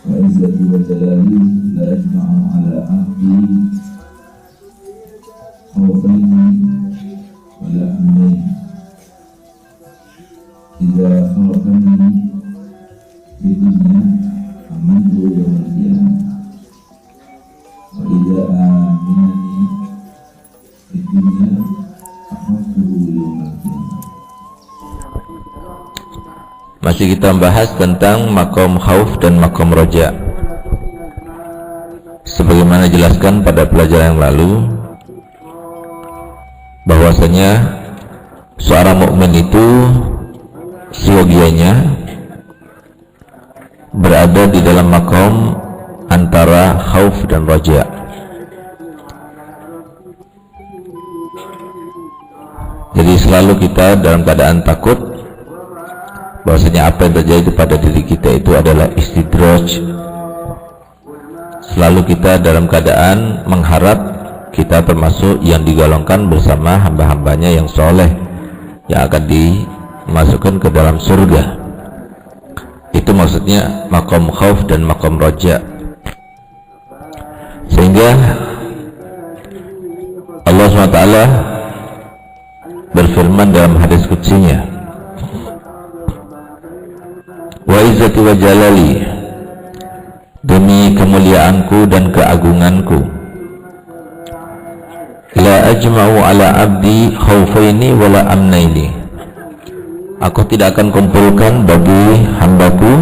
وعزتي وجلالي لا أجمع على عبدي خوفين ولا أمنين إذا خافني في الدنيا أمنته يوم القيامة وإذا آمنني في الدنيا أخفته يوم القيامة. Masih kita bahas tentang makom khauf dan makom roja. Sebagaimana jelaskan pada pelajaran yang lalu, bahwasanya seorang mukmin itu siogianya berada di dalam makom antara khauf dan roja. Jadi selalu kita dalam keadaan takut, bahwasanya apa yang terjadi pada diri kita itu adalah istidraj. Selalu kita dalam keadaan mengharap kita termasuk yang digolongkan bersama hamba-hambanya yang soleh, yang akan dimasukkan ke dalam surga. Itu maksudnya makom khauf dan makom roja. Sehingga Allah SWT berfirman dalam hadis qudsinya, wa izzati wa jalali, demi kemuliaanku dan keagunganku, la ajma'u ala abdi khaufaini wala amnaini, aku tidak akan kumpulkan bagi hambaku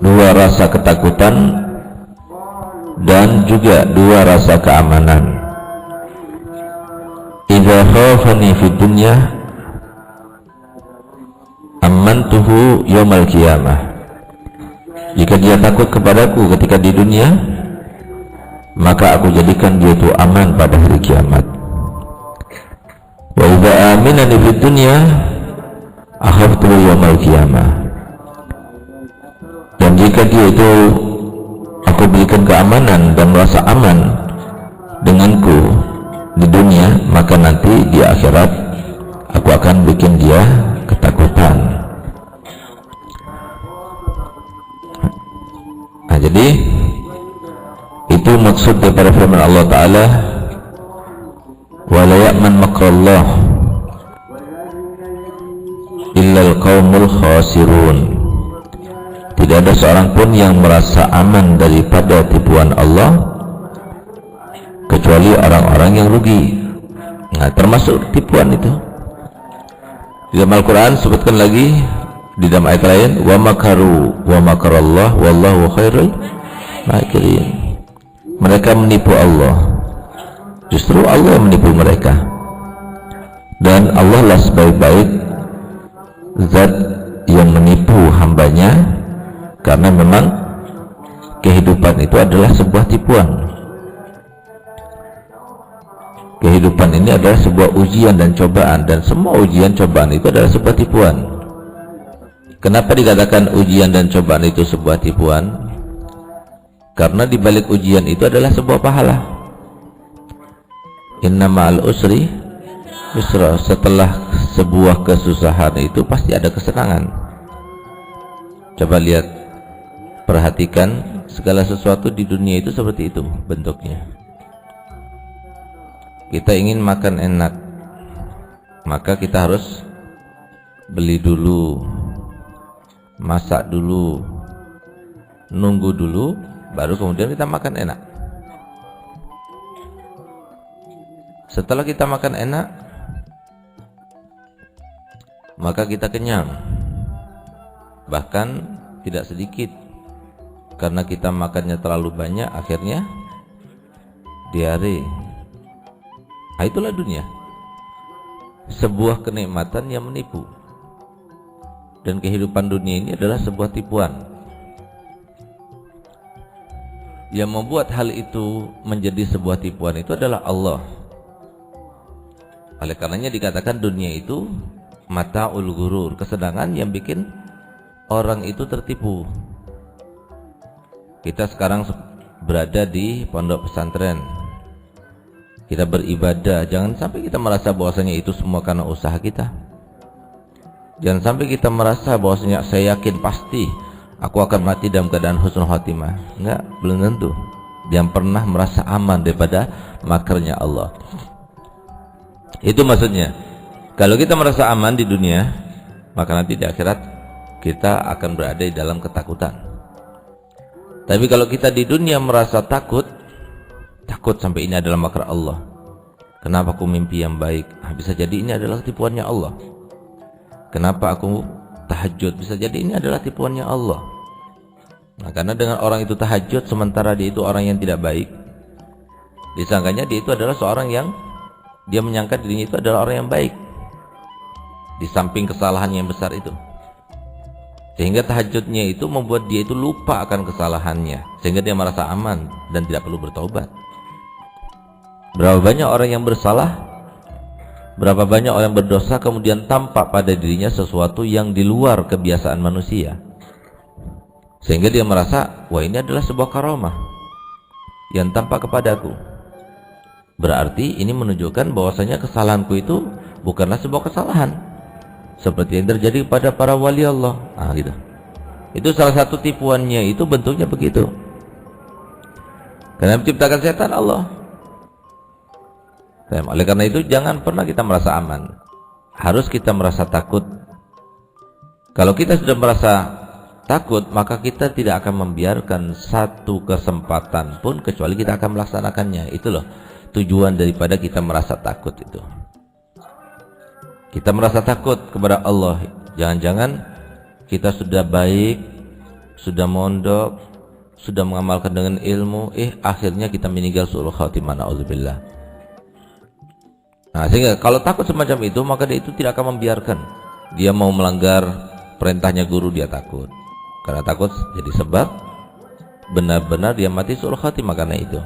dua rasa ketakutan dan juga dua rasa keamanan. Idza khafani fid dunya amantuhu yaumal qiyamah, jika dia takut kepadaku ketika di dunia, maka aku jadikan dia itu aman pada hari kiamat. Wa idza aminani fid dunya akhaftuhu yaumal qiyamah, dan jika dia itu aku berikan keamanan dan merasa aman denganku di dunia, maka nanti di akhirat aku akan bikin dia ketakutan. Nah, jadi itu maksud daripada firman Allah Ta'ala, wa la ya'man makrallah illal qaumul khasirun, tidak ada seorang pun yang merasa aman daripada tipuan Allah kecuali orang-orang yang rugi. Nah, termasuk tipuan itu. Di dalam Al-Quran sebutkan lagi di dalam ayat lain, wa makaru wa makarallah wallahu khairul makirin, mereka menipu Allah, justru Allah menipu mereka, dan Allah lah sebaik-baik zat yang menipu hambanya, karena memang kehidupan itu adalah sebuah tipuan. Kehidupan ini adalah sebuah ujian dan cobaan, dan semua ujian cobaan itu adalah sebuah tipuan. Kenapa dikatakan ujian dan cobaan itu sebuah tipuan? Karena di balik ujian itu adalah sebuah pahala. Inna ma'al usri yusra, setelah sebuah kesusahan itu pasti ada kesenangan. Coba lihat, perhatikan, segala sesuatu di dunia itu seperti itu bentuknya. Kita ingin makan enak, maka kita harus beli dulu, masak dulu, nunggu dulu, baru kemudian kita makan enak. Setelah kita makan enak, maka kita kenyang, bahkan tidak sedikit, karena kita makannya terlalu banyak, akhirnya diare. Nah, itulah dunia, sebuah kenikmatan yang menipu, dan kehidupan dunia ini adalah sebuah tipuan. Yang membuat hal itu menjadi sebuah tipuan itu adalah Allah. Oleh karenanya dikatakan dunia itu mata'ul ghurur, kesenangan yang bikin orang itu tertipu. Kita sekarang berada di pondok pesantren, kita beribadah, jangan sampai kita merasa bahwasanya itu semua karena usaha kita. Jangan sampai kita merasa bahwasanya saya yakin pasti aku akan mati dalam keadaan husnul khotimah. Enggak, belum tentu. Dia pernah merasa aman daripada makarnya Allah. Itu maksudnya. Kalau kita merasa aman di dunia, maka nanti di akhirat kita akan berada di dalam ketakutan. Tapi kalau kita di dunia merasa takut sampai ini adalah makar Allah. Kenapa aku mimpi yang baik? Bisa jadi ini adalah tipuannya Allah. Kenapa aku tahajud? Bisa jadi ini adalah tipuannya Allah. Nah, karena dengan orang itu tahajud sementara dia itu orang yang tidak baik, disangkanya dia itu adalah seorang yang dia menyangka dirinya itu adalah orang yang baik, di samping kesalahan yang besar itu. Sehingga tahajudnya itu membuat dia itu lupa akan kesalahannya, sehingga dia merasa aman dan tidak perlu bertobat. Berapa banyak orang yang bersalah, berapa banyak orang yang berdosa, kemudian tampak pada dirinya sesuatu yang di luar kebiasaan manusia, sehingga dia merasa, wah ini adalah sebuah karamah yang tampak kepadaku. Berarti ini menunjukkan bahwasanya kesalahanku itu bukanlah sebuah kesalahan, seperti yang terjadi pada para wali Allah. Nah, gitu. Itu salah satu tipuannya, itu bentuknya begitu. Karena menciptakan setan Allah. Oleh karena itu jangan pernah kita merasa aman. Harus kita merasa takut. Kalau kita sudah merasa takut, maka kita tidak akan membiarkan satu kesempatan pun kecuali kita akan melaksanakannya. Itu loh tujuan daripada kita merasa takut itu. Kita merasa takut kepada Allah. Jangan-jangan kita sudah baik, sudah mondok, sudah mengamalkan dengan ilmu, akhirnya kita meninggal su'ul khatimah, na'udzubillah. Nah, sehingga kalau takut semacam itu, maka dia itu tidak akan membiarkan dia mau melanggar perintahnya guru. Dia takut, karena takut jadi sebab benar-benar dia mati su'ul khatimah karena itu.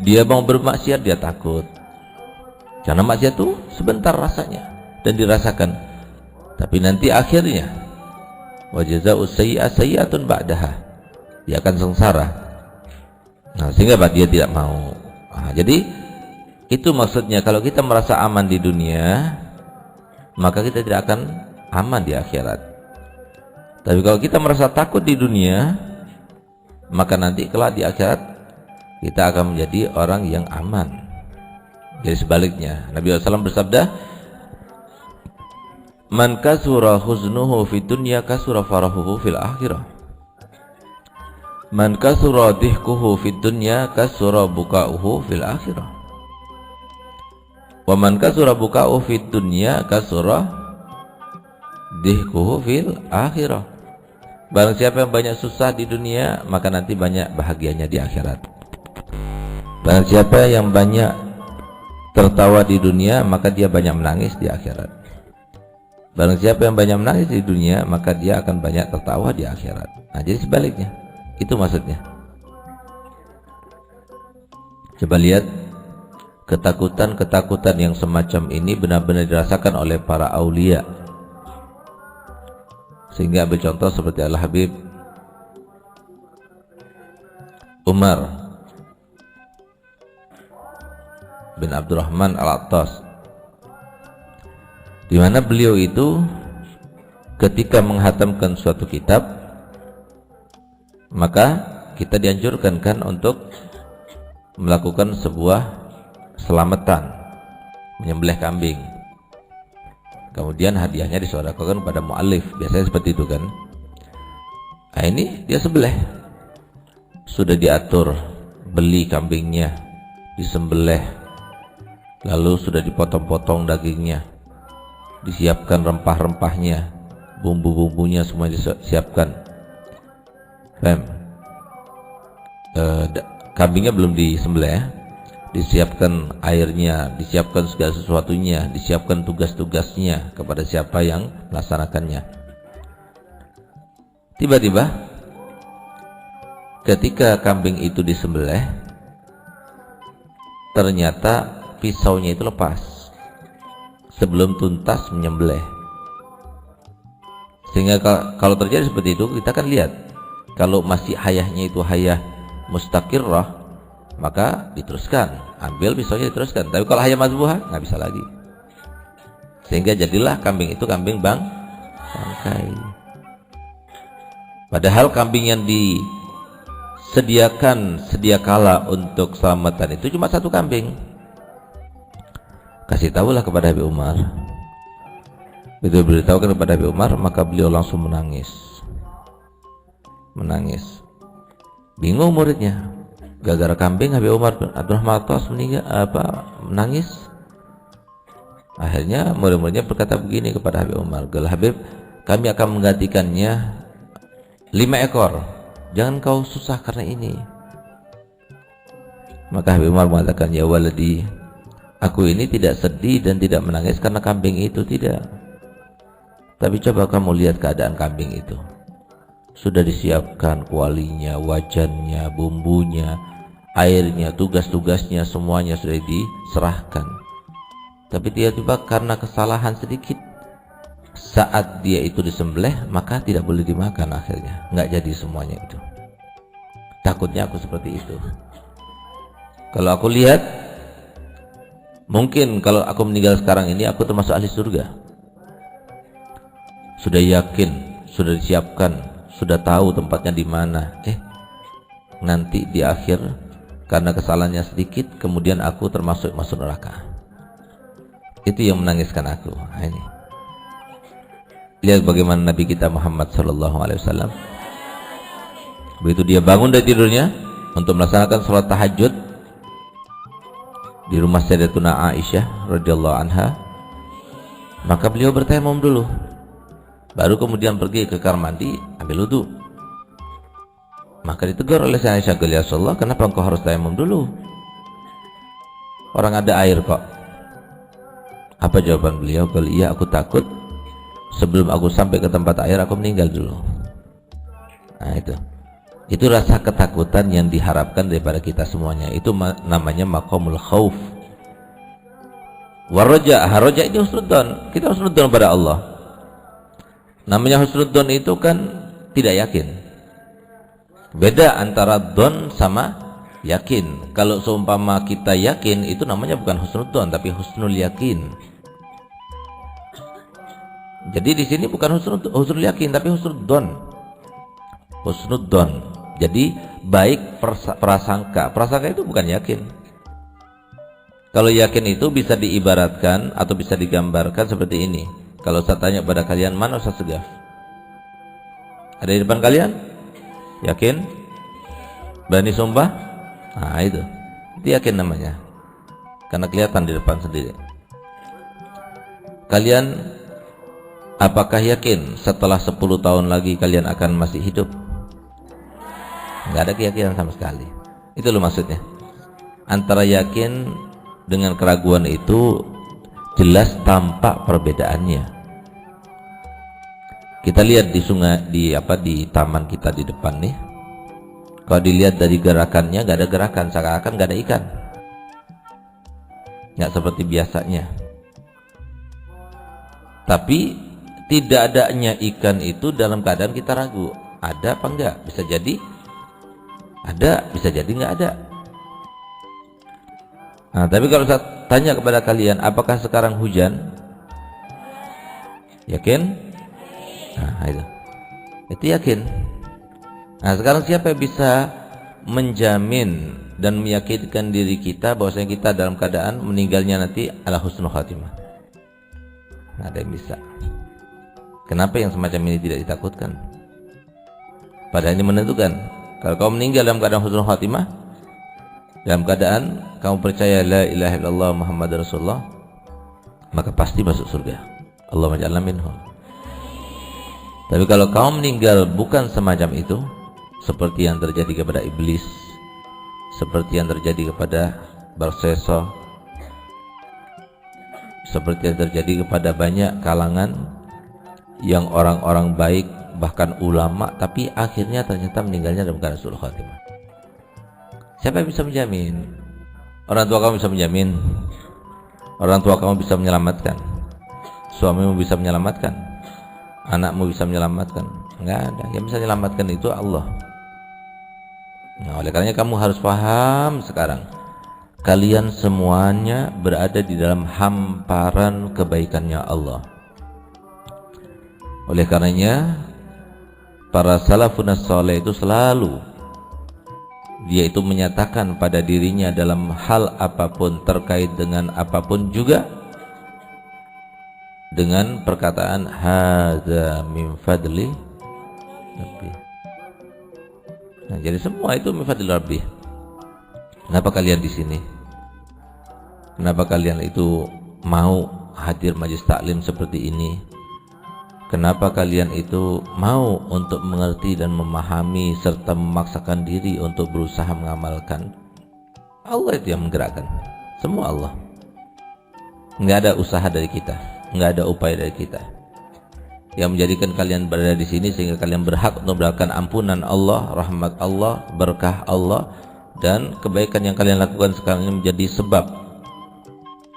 Dia mau bermaksiat, dia takut, karena maksiat itu sebentar rasanya dan dirasakan, tapi nanti akhirnya wa jazaa'us sayyi'ah sayyi'atun ba'daha, dia akan sengsara. Nah, sehingga dia tidak mau. Nah, jadi itu maksudnya, kalau kita merasa aman di dunia, maka kita tidak akan aman di akhirat. Tapi kalau kita merasa takut di dunia, maka nanti kelak di akhirat kita akan menjadi orang yang aman. Jadi sebaliknya, Nabi SAW bersabda, man kasura huznuhu fid dunya kasura farahuhu fil akhirah. Man kasura dihkuhu fid dunya kasura buka'uhu fil akhirah. Wa man kasura buka'uhu fid dunya kasura dihkuhu fil akhirah. Barang siapa yang banyak susah di dunia, maka nanti banyak bahagianya di akhirat. Barang siapa yang banyak tertawa di dunia, maka dia banyak menangis di akhirat. Barang siapa yang banyak menangis di dunia, maka dia akan banyak tertawa di akhirat. Nah, jadi sebaliknya, itu maksudnya. Coba lihat, ketakutan-ketakutan yang semacam ini benar-benar dirasakan oleh para aulia. Sehingga ambil contoh seperti Al-Habib Umar bin Abdurrahman Al-Attas, di mana beliau itu ketika menghatamkan suatu kitab, maka kita dianjurkan kan untuk melakukan sebuah selamatan, menyembelih kambing, kemudian hadiahnya disedekahkan kepada mu'alif. Biasanya seperti itu kan. Nah, ini dia sembelih, sudah diatur, beli kambingnya, disembelih, lalu sudah dipotong-potong dagingnya, disiapkan rempah-rempahnya, bumbu-bumbunya semua disiapkan. Kambingnya belum disembelih ya, disiapkan airnya, disiapkan segala sesuatunya, disiapkan tugas-tugasnya kepada siapa yang melaksanakannya. Tiba-tiba ketika kambing itu disembelih, ternyata pisaunya itu lepas sebelum tuntas menyembelih. Sehingga kalau terjadi seperti itu, kita akan lihat, kalau masih hayahnya itu hayah mustaqirrah, maka diteruskan, ambil pisaunya diteruskan. Tapi kalau hayah mazbuhah, nggak bisa lagi. Sehingga jadilah kambing itu kambing bangkai. Padahal kambing yang disediakan sedia kala untuk selamatan itu cuma 1 kambing. Kasih tahulah kepada Habib Umar. Begitu beritahukan kepada Habib Umar, maka beliau langsung menangis. Bingung muridnya, gara-gara kambing Habib Umar bin Abdurrahman At-Tas menangis. Akhirnya murid-muridnya berkata begini kepada Habib Umar, "Gal Habib, kami akan menggantikannya 5 ekor. Jangan kau susah karena ini." Maka Habib Umar mengatakan, "Ya waladi, aku ini tidak sedih dan tidak menangis karena kambing itu, tidak. Tapi coba kamu lihat keadaan kambing itu. Sudah disiapkan kualinya, wajannya, bumbunya, airnya, tugas-tugasnya, semuanya sudah diserahkan. Tapi tiba-tiba karena kesalahan sedikit, saat dia itu disembelih, maka tidak boleh dimakan akhirnya. Nggak jadi semuanya itu. Takutnya aku seperti itu. Kalau aku lihat, mungkin kalau aku meninggal sekarang ini, aku termasuk ahli surga. Sudah yakin, sudah disiapkan, sudah tahu tempatnya di mana. Nanti di akhir karena kesalahannya sedikit, kemudian aku termasuk masuk neraka." Itu yang menangiskan aku. Nah, ini. Lihat bagaimana Nabi kita Muhammad SAW. Begitu dia bangun dari tidurnya untuk melaksanakan sholat tahajud di rumah Sayyidatuna Aisyah radhiyallahu anha, maka beliau bertayamum dulu. Baru kemudian pergi ke kamar mandi ambil wudu. Maka ditegur oleh Aisyah, "Ya Rasulullah, kenapa engkau harus tayamum dulu? Orang ada air kok." Apa jawaban beliau? "Kalau iya, aku takut sebelum aku sampai ke tempat air aku meninggal dulu." Nah, itu rasa ketakutan yang diharapkan daripada kita semuanya. Itu namanya maqamul khauf. Waraja, haraja ini husnudzon. Kita husnudzon pada Allah. Namanya husnudzon itu kan tidak yakin. Beda antara don sama yakin. Kalau seumpama kita yakin, itu namanya bukan husnudzon tapi husnul yakin. Jadi di sini bukan husnul yakin tapi husnudzon. Husnudzon. Jadi baik prasangka. Prasangka itu bukan yakin. Kalau yakin itu bisa diibaratkan atau bisa digambarkan seperti ini. Kalau saya tanya pada kalian, mana Ustaz Segaf? Ada di depan kalian? Yakin? Berani sumpah? Nah, itu yakin namanya. Karena kelihatan di depan sendiri. Kalian apakah yakin setelah 10 tahun lagi kalian akan masih hidup? Nggak ada keyakinan sama sekali. Itu loh maksudnya. Antara yakin dengan keraguan itu jelas tampak perbedaannya. Kita lihat di sungai, di taman kita di depan nih. Kalau dilihat dari gerakannya, nggak ada gerakan, seakan-akan nggak ada ikan. Nggak seperti biasanya. Tapi tidak adanya ikan itu dalam keadaan kita ragu. Ada apa enggak? Bisa jadi ada, bisa jadi nggak ada. Nah, tapi kalau saya tanya kepada kalian, apakah sekarang hujan? Yakin? Nah, itu yakin. Nah, sekarang siapa yang bisa menjamin dan meyakinkan diri kita bahwasanya kita dalam keadaan meninggalnya nanti ala husnul khatimah? Nggak ada yang bisa. Kenapa yang semacam ini tidak ditakutkan? Padahal ini menentukan. Kalau kamu meninggal dalam keadaan husnul khatimah, dalam keadaan kamu percaya la ilaha illallah Muhammad Rasulullah, maka pasti masuk surga. Allahumma ja'alna minhum. Tapi kalau kamu meninggal bukan semacam itu, seperti yang terjadi kepada iblis, seperti yang terjadi kepada Barsesa, seperti yang terjadi kepada banyak kalangan yang orang-orang baik, bahkan ulama, tapi akhirnya ternyata meninggalnya dalam keadaan husnul khatimah. Siapa yang bisa menjamin? Orang tua kamu bisa menjamin? Orang tua kamu bisa menyelamatkan? Suamimu bisa menyelamatkan? Anakmu bisa menyelamatkan? Enggak ada. Yang bisa menyelamatkan itu Allah. Nah, oleh karenanya kamu harus paham sekarang, kalian semuanya berada di dalam hamparan kebaikannya Allah. Oleh karenanya para salafun saleh itu selalu dia itu menyatakan pada dirinya dalam hal apapun terkait dengan apapun juga dengan perkataan hadza min fadli rabbi. Nah, jadi semua itu min fadli rabbi. Kenapa kalian di sini? Kenapa kalian itu mau hadir majelis taklim seperti ini? Kenapa kalian itu mau untuk mengerti dan memahami serta memaksakan diri untuk berusaha mengamalkan? Allah itu yang menggerakkan. Semua Allah. Nggak ada usaha dari kita, nggak ada upaya dari kita. Yang menjadikan kalian berada di sini sehingga kalian berhak untuk mendapatkan ampunan Allah, rahmat Allah, berkah Allah, dan kebaikan yang kalian lakukan sekarang ini menjadi sebab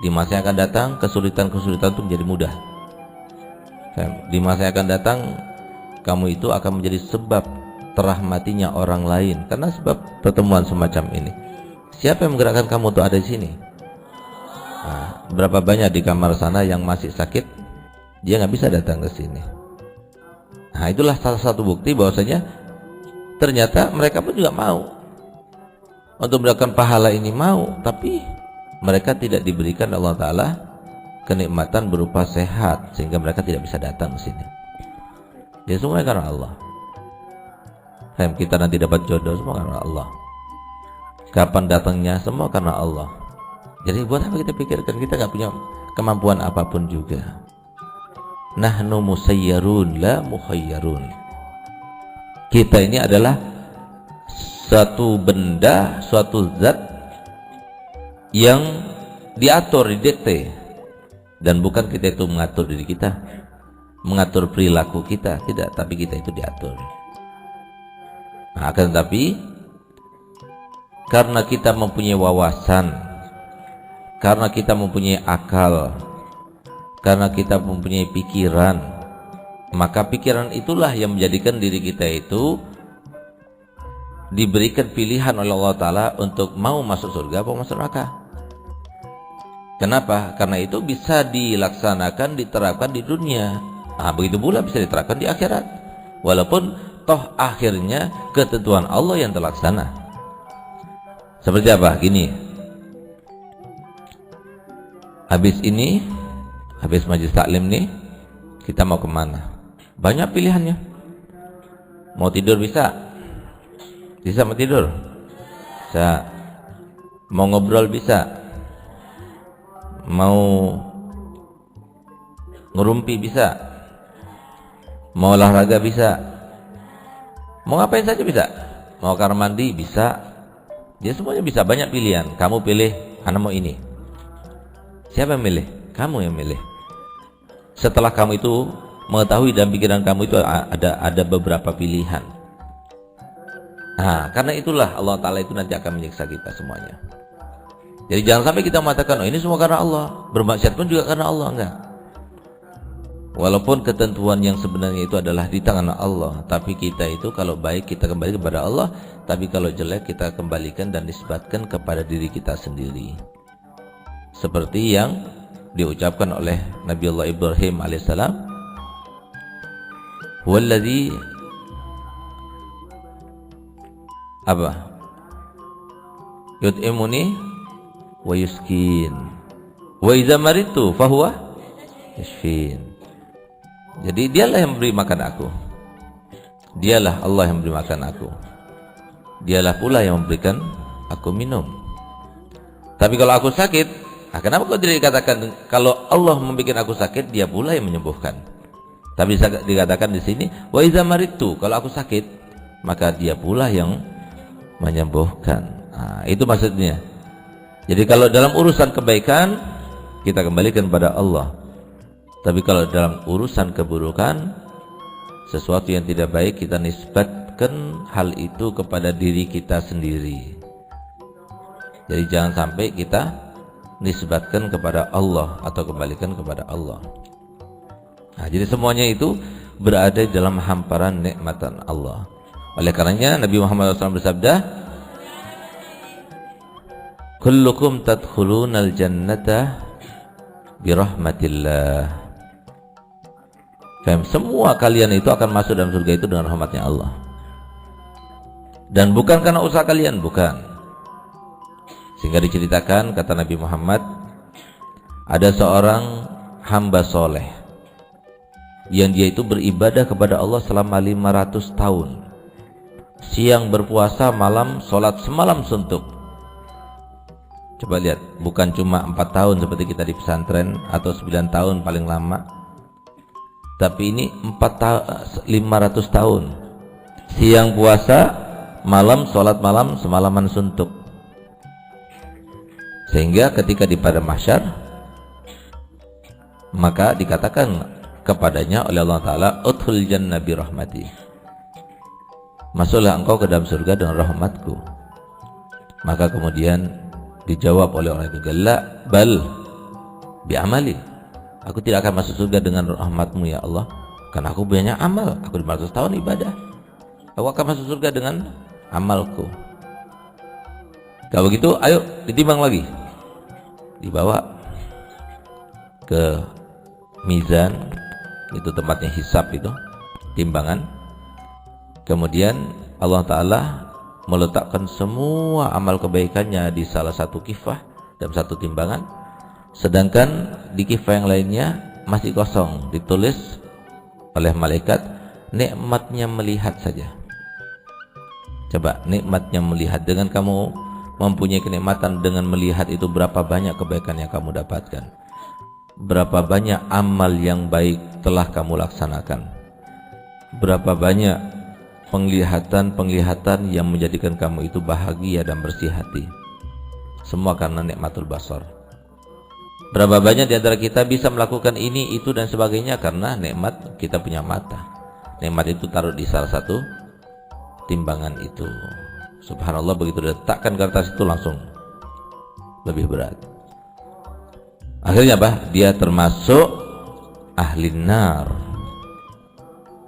di masa yang akan datang kesulitan-kesulitan itu menjadi mudah. Di masa yang akan datang kamu itu akan menjadi sebab terahmatinya orang lain karena sebab pertemuan semacam ini. Siapa yang menggerakkan kamu untuk ada di sini? Nah, berapa banyak di kamar sana yang masih sakit, dia nggak bisa datang ke sini. Nah, itulah salah satu bukti bahwasanya ternyata mereka pun juga mau untuk mendapatkan pahala ini, mau, tapi mereka tidak diberikan Allah Ta'ala kenikmatan berupa sehat sehingga mereka tidak bisa datang ke sini. Jadi semuanya karena Allah. Kita nanti dapat jodoh semua karena Allah. Kapan datangnya semua karena Allah. Jadi buat apa kita pikirkan? Kita nggak punya kemampuan apapun juga. Nahnu musayyarun la mukhayyarun. Kita ini adalah suatu benda, suatu zat yang diatur, didikte. Dan bukan kita itu mengatur diri kita, mengatur perilaku kita, tidak, tapi kita itu diatur. Nah, akan tetapi karena kita mempunyai wawasan, karena kita mempunyai akal, karena kita mempunyai pikiran, maka pikiran itulah yang menjadikan diri kita itu diberikan pilihan oleh Allah Ta'ala untuk mau masuk surga atau masuk neraka. Kenapa? Karena itu bisa dilaksanakan, diterapkan di dunia. Nah, begitu pula bisa diterapkan di akhirat. Walaupun toh akhirnya ketentuan Allah yang terlaksana. Seperti apa? Gini. Habis majelis taklim nih, kita mau kemana? Banyak pilihannya. Mau tidur bisa? Bisa mau tidur? Bisa. Mau ngobrol bisa? Mau ngerumpi bisa, mau olahraga bisa, mau ngapain saja bisa, mau kamar mandi bisa, dia semuanya bisa, banyak pilihan. Kamu pilih, anak mau ini. Siapa yang milih? Kamu yang milih. Setelah kamu itu mengetahui dan pikiran kamu itu ada beberapa pilihan. Nah, karena itulah Allah Ta'ala itu nanti akan menyiksa kita semuanya. Jadi jangan sampai kita mengatakan, oh ini semua karena Allah, bermaksiat pun juga karena Allah, enggak. Walaupun ketentuan yang sebenarnya itu adalah di tangan Allah, tapi kita itu kalau baik kita kembali kepada Allah, tapi kalau jelek kita kembalikan dan nisbatkan kepada diri kita sendiri. Seperti yang diucapkan oleh Nabi Allah Ibrahim alaihissalam, "Huwallazi yut'imuni wa yuskin wa idza maritu fahuwa yashfin." Jadi dialah yang memberi makan aku, dialah Allah yang memberi makan aku, dialah pula yang memberikan aku minum. Tapi kalau aku sakit, kenapa kok tidak dikatakan kalau Allah membuat aku sakit, dia pula yang menyembuhkan? Tapi dikatakan di sini wa idza maritu, kalau aku sakit maka dia pula yang menyembuhkan. Nah, itu maksudnya. Jadi kalau dalam urusan kebaikan kita kembalikan kepada Allah. Tapi kalau dalam urusan keburukan, sesuatu yang tidak baik, kita nisbatkan hal itu kepada diri kita sendiri. Jadi jangan sampai kita nisbatkan kepada Allah atau kembalikan kepada Allah. Nah, jadi semuanya itu berada dalam hamparan nikmatan Allah. Oleh karenanya Nabi Muhammad SAW bersabda, kullukum tadkhulunal jannata birahmatillah Semua kalian itu akan masuk dalam surga itu dengan rahmatnya Allah. Dan bukan karena usaha kalian, bukan. Sehingga diceritakan, kata Nabi Muhammad, ada seorang hamba soleh yang dia itu beribadah kepada Allah selama 500 tahun. Siang berpuasa, malam sholat semalam suntuk. Coba lihat, bukan cuma 4 tahun seperti kita di pesantren atau 9 tahun paling lama, tapi ini 500 tahun. Siang puasa, malam sholat malam, semalaman suntuk. Sehingga ketika di pada mahsyar, maka dikatakan kepadanya oleh Allah Ta'ala, udkhul jannah bi rahmati, masuklah engkau ke dalam surga dengan rahmatku. Maka kemudian dijawab oleh orang itu, la bal bi amali, aku tidak akan masuk surga dengan rahmatmu ya Allah, karena aku banyak amal, aku 500 tahun ibadah, aku akan masuk surga dengan amalku. Kalau begitu ayo ditimbang lagi, dibawa ke mizan, itu tempatnya hisab, itu timbangan. Kemudian Allah Ta'ala meletakkan semua amal kebaikannya di salah satu kifah, dalam satu timbangan, sedangkan di kifah yang lainnya masih kosong, ditulis oleh malaikat nikmatnya melihat saja. Coba, nikmatnya melihat, dengan kamu mempunyai kenikmatan dengan melihat itu, berapa banyak kebaikan yang kamu dapatkan, berapa banyak amal yang baik telah kamu laksanakan, berapa banyak penglihatan yang menjadikan kamu itu bahagia dan bersih hati. Semua karena nikmatul basar. Berapa banyak di antara kita bisa melakukan ini, itu dan sebagainya karena nikmat kita punya mata. Nikmat itu taruh di salah satu timbangan itu. Subhanallah, begitu diletakkan kertas itu langsung lebih berat. Akhirnya apa? Dia termasuk ahli nar.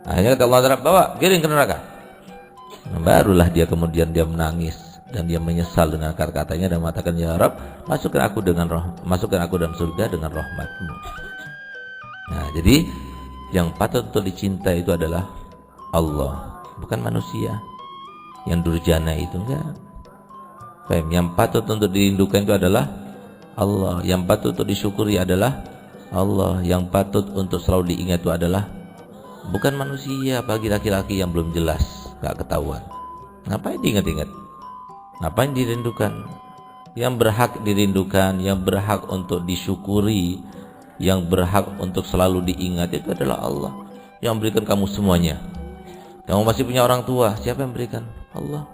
Akhirnya kata Allah Ta'ala, bawa giring ke neraka. Barulah dia kemudian dia menangis dan dia menyesal dengan kata-katanya dan mengatakan, ya Rabb, masukkan aku dalam surga dengan rahmatmu. Nah, jadi yang patut untuk dicintai itu adalah Allah, bukan manusia. Yang durjana itu enggak. Yang patut untuk dirindukan itu adalah Allah. Yang patut untuk disyukuri adalah Allah. Yang patut untuk selalu diingat itu adalah bukan manusia, apalagi laki-laki yang belum jelas, enggak ketahuan. Ngapain diingat-ingat? Ngapain dirindukan? Yang berhak dirindukan, yang berhak untuk disyukuri, yang berhak untuk selalu diingat itu adalah Allah yang memberikan kamu semuanya. Kamu masih punya orang tua, siapa yang berikan? Allah.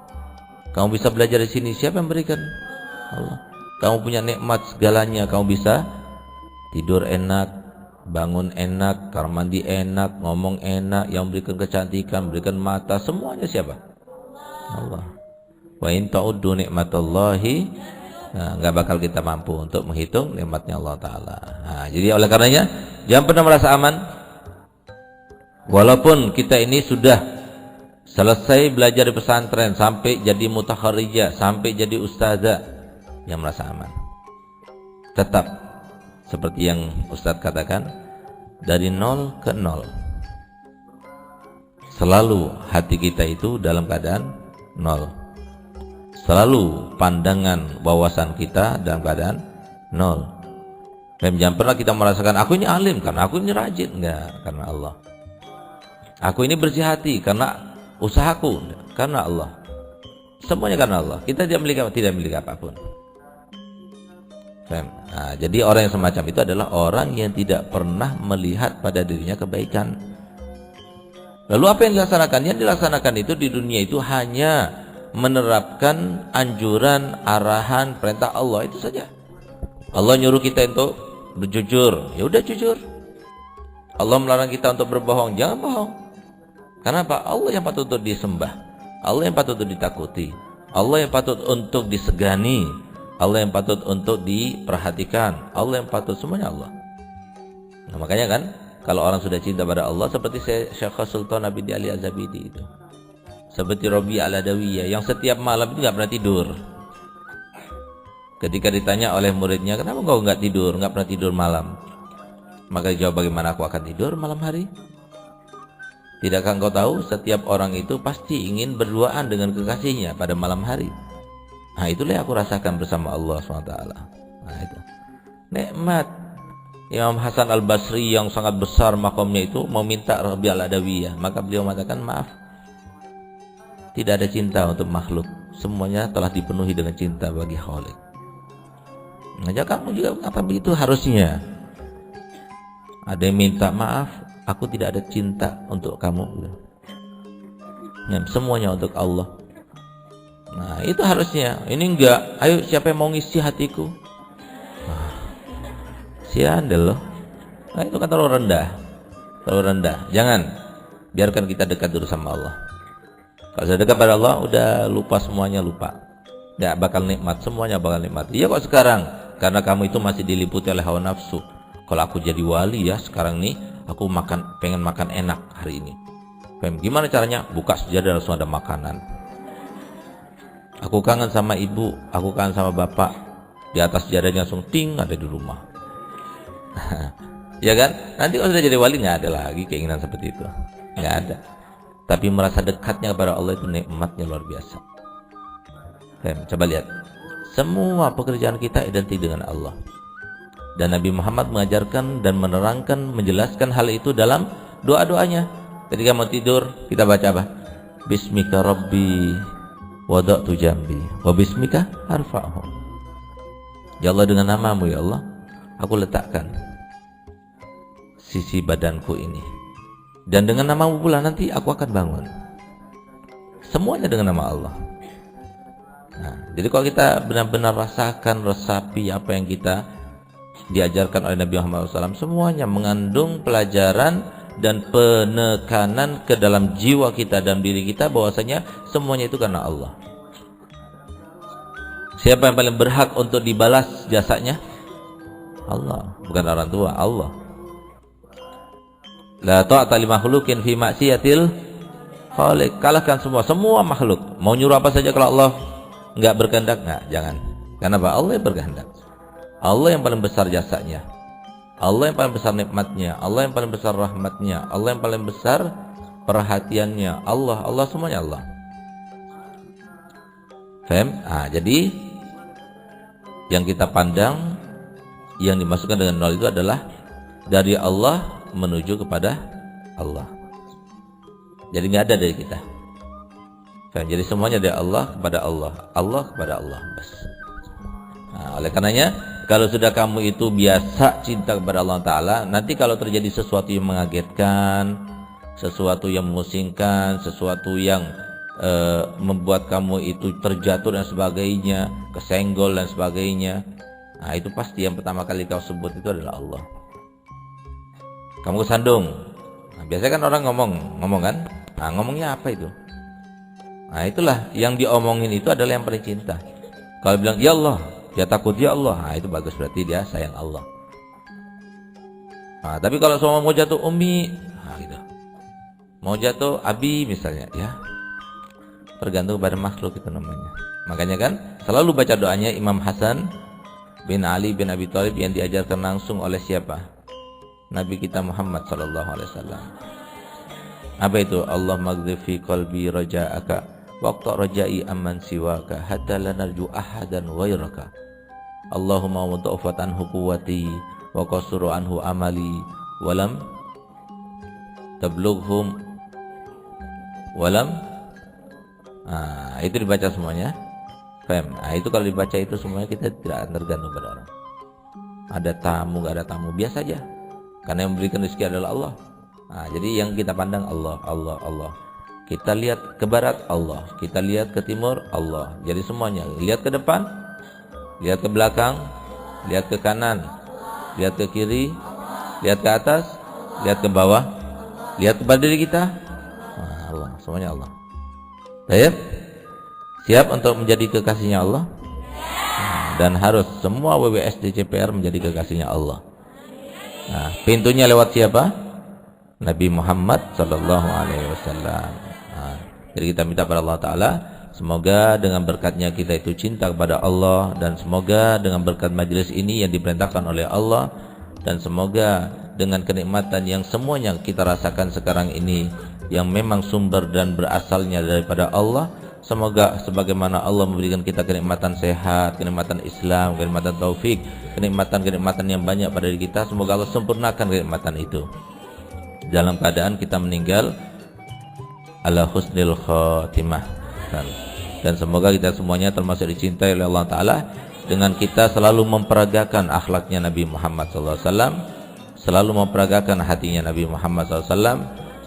Kamu bisa belajar di sini, siapa yang berikan? Allah. Kamu punya nikmat segalanya, kamu bisa tidur enak, bangun enak, kamar mandi enak, ngomong enak, yang memberikan kecantikan, memberikan mata, semuanya siapa? Allah. Wa in ta'uddu nikmatallahi, enggak bakal kita mampu untuk menghitung nikmatnya Allah Ta'ala. Nah, jadi oleh karenanya jangan pernah merasa aman. Walaupun kita ini sudah selesai belajar di pesantren, sampai jadi mutakharijah, sampai jadi ustazah, yang merasa aman. Tetap seperti yang Ustadz katakan, dari 0 ke 0. Selalu hati kita itu dalam keadaan 0. Selalu pandangan wawasan kita dalam keadaan 0. Dan jangan pernah kita merasakan aku ini alim karena aku ini rajin, enggak, karena Allah. Aku ini bersih hati karena usahaku, karena Allah. Semuanya karena Allah. Kita tidak memiliki apapun. Nah, jadi orang yang semacam itu adalah orang yang tidak pernah melihat pada dirinya kebaikan. Lalu apa yang dilaksanakan? Yang dilaksanakan itu di dunia itu hanya menerapkan anjuran, arahan, perintah Allah, itu saja. Allah nyuruh kita untuk berjujur, ya udah jujur. Allah melarang kita untuk berbohong, jangan bohong. Karena apa? Allah yang patut untuk disembah, Allah yang patut untuk ditakuti, Allah yang patut untuk disegani, Allah yang patut untuk diperhatikan, Allah yang patut, semuanya Allah. Nah, makanya kan kalau orang sudah cinta pada Allah, seperti Syekh Sultan Abidi Ali Az-Zabidi itu, seperti Rabi' Al-Adawiyah yang setiap malam itu nggak pernah tidur. Ketika ditanya oleh muridnya, kenapa kau nggak tidur, nggak pernah tidur malam? Maka dijawab, bagaimana aku akan tidur malam hari? Tidakkah engkau tahu setiap orang itu pasti ingin berduaan dengan kekasihnya pada malam hari? Nah, itulah yang aku rasakan bersama Allah SWT. Nah, itu nikmat. Imam Hasan Al-Basri yang sangat besar makamnya itu mau minta Rabi Al-Adawiyah, maka beliau mengatakan, maaf, tidak ada cinta untuk makhluk, semuanya telah dipenuhi dengan cinta bagi Khalik. Nah, kamu juga mengatakan begitu harusnya. Ada yang minta, maaf, aku tidak ada cinta untuk kamu. Nah, semuanya untuk Allah. Nah, itu harusnya. Ini enggak, ayo siapa yang mau ngisi hatiku? Sian loh. Nah, itu kan terlalu rendah. Terlalu rendah. Jangan. Biarkan kita dekat dulu sama Allah. Kalau sudah dekat pada Allah, udah lupa semuanya, lupa. Nggak bakal nikmat, semuanya bakal nikmat. Iya kok sekarang, karena kamu itu masih diliputi oleh hawa nafsu. Kalau aku jadi wali ya, sekarang nih aku pengen makan enak hari ini. Gimana caranya? Buka sejadah langsung ada makanan. Aku kangen sama ibu, aku kangen sama bapak. Di atas sejadahnya langsung ting ada di rumah. Ya kan? Nanti kalau sudah jadi wali nggak ada lagi keinginan seperti itu, nggak ada. Tapi merasa dekatnya kepada Allah itu nikmatnya luar biasa. Coba lihat, semua pekerjaan kita identik dengan Allah. Dan Nabi Muhammad mengajarkan dan menerangkan, menjelaskan hal itu dalam doa-doanya. Ketika mau tidur kita baca apa? Bismika Rabbi wada'tu jambi wa bismika arfa'hu. Ya Allah, dengan namamu ya Allah aku letakkan sisi badanku ini, dan dengan namamu pula nanti aku akan bangun. Semuanya dengan nama Allah. Nah, jadi kalau kita benar-benar rasakan, resapi apa yang kita diajarkan oleh Nabi Muhammad SAW, semuanya mengandung pelajaran dan penekanan ke dalam jiwa kita dan diri kita bahwasanya semuanya itu karena Allah. Siapa yang paling berhak untuk dibalas jasanya? Allah, bukan orang tua, Allah. La ta'ata li makhluqin fi maksiatil khaliq. Kalahkan semua makhluk. Mau nyuruh apa saja kalau Allah enggak berkehendak, enggak, jangan. Karena apa? Allah yang berkehendak. Allah yang paling besar jasanya. Allah yang paling besar nikmatnya, Allah yang paling besar rahmatnya, Allah yang paling besar perhatiannya. Allah semuanya Allah. Faham? Jadi yang kita pandang, yang dimasukkan dengan nol itu adalah dari Allah menuju kepada Allah. Jadi nggak ada dari kita. Jadi semuanya dari Allah kepada Allah, Allah kepada Allah. Bas. Oleh karenanya, kalau sudah kamu itu biasa cinta kepada Allah Ta'ala, nanti kalau terjadi sesuatu yang mengagetkan, sesuatu yang memusingkan, sesuatu yang membuat kamu itu terjatuh dan sebagainya, kesenggol dan sebagainya, itu pasti yang pertama kali kau sebut itu adalah Allah. Kamu kesandung, biasanya kan orang ngomong kan, ngomongnya apa itu? Itulah yang diomongin itu adalah yang paling cinta. Kalau bilang ya Allah, dia takut ya Allah, itu bagus, berarti dia sayang Allah. Tapi kalau semua mau jatuh Umi, gitu. Mau jatuh Abi misalnya, ya tergantung pada makhluk itu namanya. Makanya kan selalu baca doanya Imam Hasan bin Ali bin Abi Thalib yang diajarkan langsung oleh siapa? Nabi kita Muhammad sallallahu alaihi wasallam. Apa itu? Allah maghdhib fi qalbi raja'aka waqta raja'i amman siwaka hatta la narju ahadan ghairaka. Allahumma mutawfat anhu quwwati wa qasuru anhu amali walam tablughum walam. Itu dibaca semuanya. Paham? Itu kalau dibaca itu semuanya kita tidak akan tergantung pada orang. Ada tamu, gak ada tamu, biasa aja. Karena yang memberikan rezeki adalah Allah. Jadi yang kita pandang Allah, Allah, Allah. Kita lihat ke barat, Allah. Kita lihat ke timur, Allah. Jadi semuanya, lihat ke depan, lihat ke belakang, lihat ke kanan, lihat ke kiri, lihat ke atas, lihat ke bawah, lihat kepada diri kita. Allah, semuanya Allah. Baik. Siap untuk menjadi kekasihnya Allah? Dan harus semua WWS DCPR menjadi kekasihnya Allah. Pintunya lewat siapa? Nabi Muhammad sallallahu alaihi wasallam. Jadi kita minta pada Allah Ta'ala, semoga dengan berkatnya kita itu cinta kepada Allah, dan semoga dengan berkat majelis ini yang diperintahkan oleh Allah, dan semoga dengan kenikmatan yang semuanya kita rasakan sekarang ini, yang memang sumber dan berasalnya daripada Allah. Semoga sebagaimana Allah memberikan kita kenikmatan sehat, kenikmatan Islam, kenikmatan taufik, kenikmatan-kenikmatan yang banyak pada diri kita, semoga Allah sempurnakan kenikmatan itu dalam keadaan kita meninggal ala husnil khatimah. Dan semoga kita semuanya termasuk dicintai oleh Allah Ta'ala dengan kita selalu memperagakan akhlaknya Nabi Muhammad SAW, selalu memperagakan hatinya Nabi Muhammad SAW,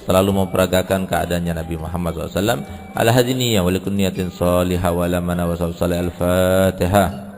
selalu memperagakan keadaannya Nabi Muhammad SAW. Ala hadiniya wa likulli niyatin salihah wa lamana wa sallallahu al-Fatihah.